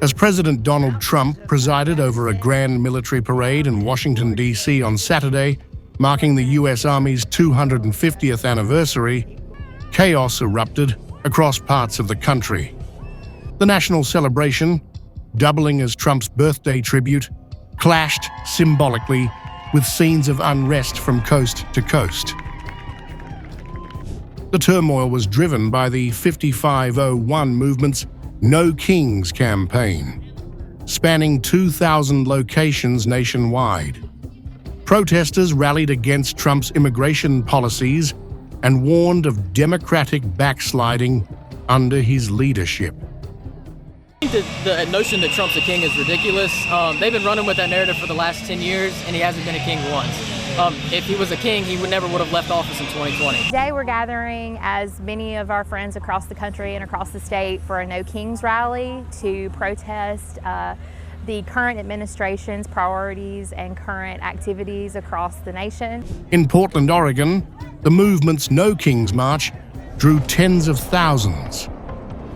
As President Donald Trump presided over a grand military parade in Washington, D.C. on Saturday, marking the U.S. Army's 250th anniversary, chaos erupted across parts of the country. The national celebration, doubling as Trump's birthday tribute, clashed symbolically with scenes of unrest from coast to coast. The turmoil was driven by the 5501 movement's No Kings campaign, spanning 2,000 locations nationwide. Protesters rallied against Trump's immigration policies and warned of democratic backsliding under his leadership. I think the notion that Trump's a king is ridiculous. They've been running with that narrative for the last 10 years, and he hasn't been a king once. If he was a king, he never would have left office in 2020. Today we're gathering as many of our friends across the country and across the state for a No Kings rally to protest the current administration's priorities and current activities across the nation. In Portland, Oregon, the movement's No Kings March drew tens of thousands.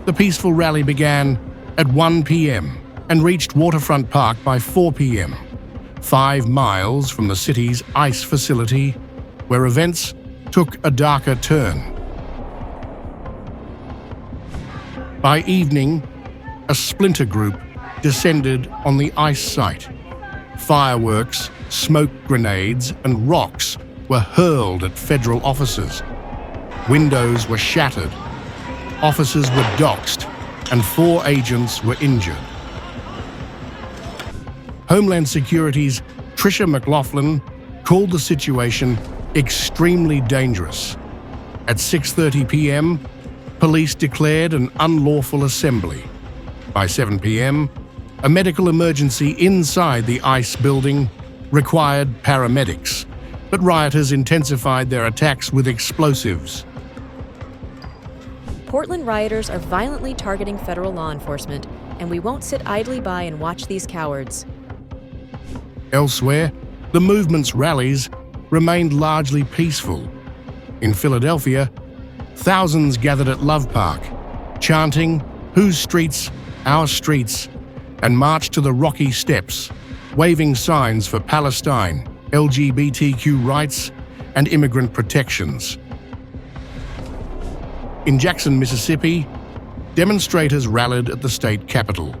The peaceful rally began at 1 p.m. and reached Waterfront Park by 4 p.m., 5 miles from the city's ICE facility, where events took a darker turn. By evening, a splinter group descended on the ICE site. Fireworks, smoke grenades, and rocks were hurled at federal officers. Windows were shattered, officers were doxxed, and 4 agents were injured. Homeland Security's Tricia McLaughlin called the situation extremely dangerous. At 6:30 p.m., police declared an unlawful assembly. By 7 p.m., a medical emergency inside the ICE building required paramedics, but rioters intensified their attacks with explosives. Portland rioters are violently targeting federal law enforcement, and we won't sit idly by and watch these cowards. Elsewhere, the movement's rallies remained largely peaceful. In Philadelphia, thousands gathered at Love Park, chanting, "Whose streets? Our streets," and marched to the Rocky Steps, waving signs for Palestine, LGBTQ rights, and immigrant protections. In Jackson, Mississippi, demonstrators rallied at the state capitol,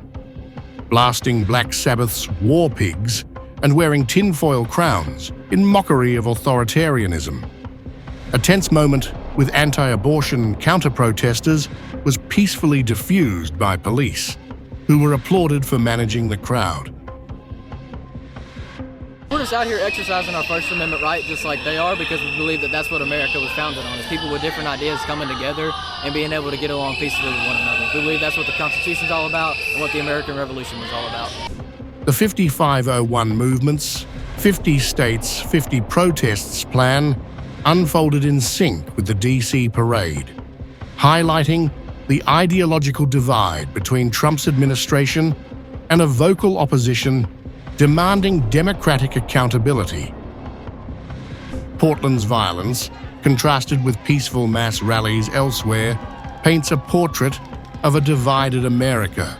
blasting Black Sabbath's War Pigs and wearing tinfoil crowns in mockery of authoritarianism. A tense moment with anti-abortion counter-protesters was peacefully diffused by police, who were applauded for managing the crowd. We're just out here exercising our First Amendment right just like they are, because we believe that that's what America was founded on, is people with different ideas coming together and being able to get along peacefully with one another. We believe that's what the Constitution's all about and what the American Revolution was all about. The 5501 movement's 50 states, 50 protests plan unfolded in sync with the D.C. parade, highlighting the ideological divide between Trump's administration and a vocal opposition demanding democratic accountability. Portland's violence, contrasted with peaceful mass rallies elsewhere, paints a portrait of a divided America.